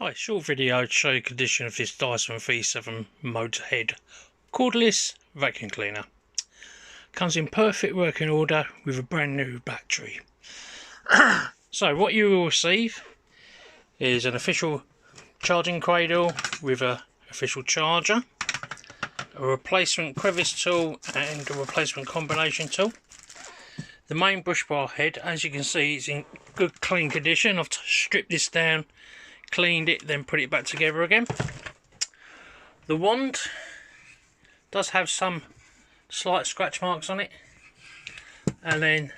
Hi, short video to show you condition of this Dyson V7 MotorHead cordless vacuum cleaner. Comes in perfect working order with a brand new battery. So what you will receive is an official charging cradle with a official charger, a replacement crevice tool and a replacement combination tool. The main brush bar head, as you can see, is in good clean condition. I've stripped this down, cleaned it, then put it back together again. The wand does have some slight scratch marks on it, and then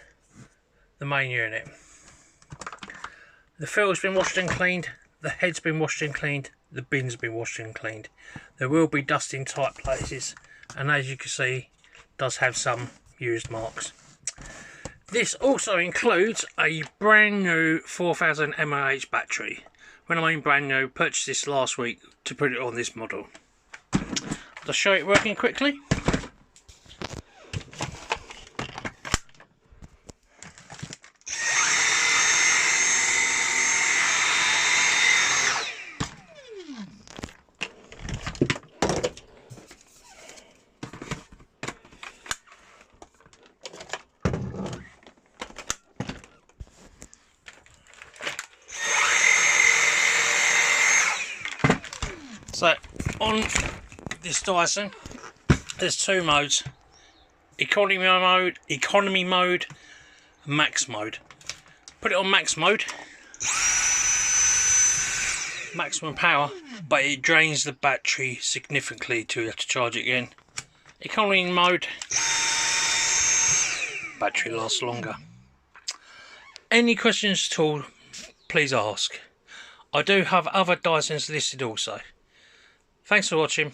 the main unit. The field's been washed and cleaned, the head's been washed and cleaned, the bin's been washed and cleaned. There will be dust in tight places, and as you can see, does have some used marks. This also includes a brand new 4000 mAh battery. When I mean brand new, purchased this last week to put it on this model. I'll show it working quickly. So on this Dyson, there's two modes: economy mode, max mode. Put it on max mode, maximum power, but it drains the battery significantly to have to charge it again. Economy mode, battery lasts longer. Any questions at all, please ask. I do have other Dysons listed also. Thanks for watching.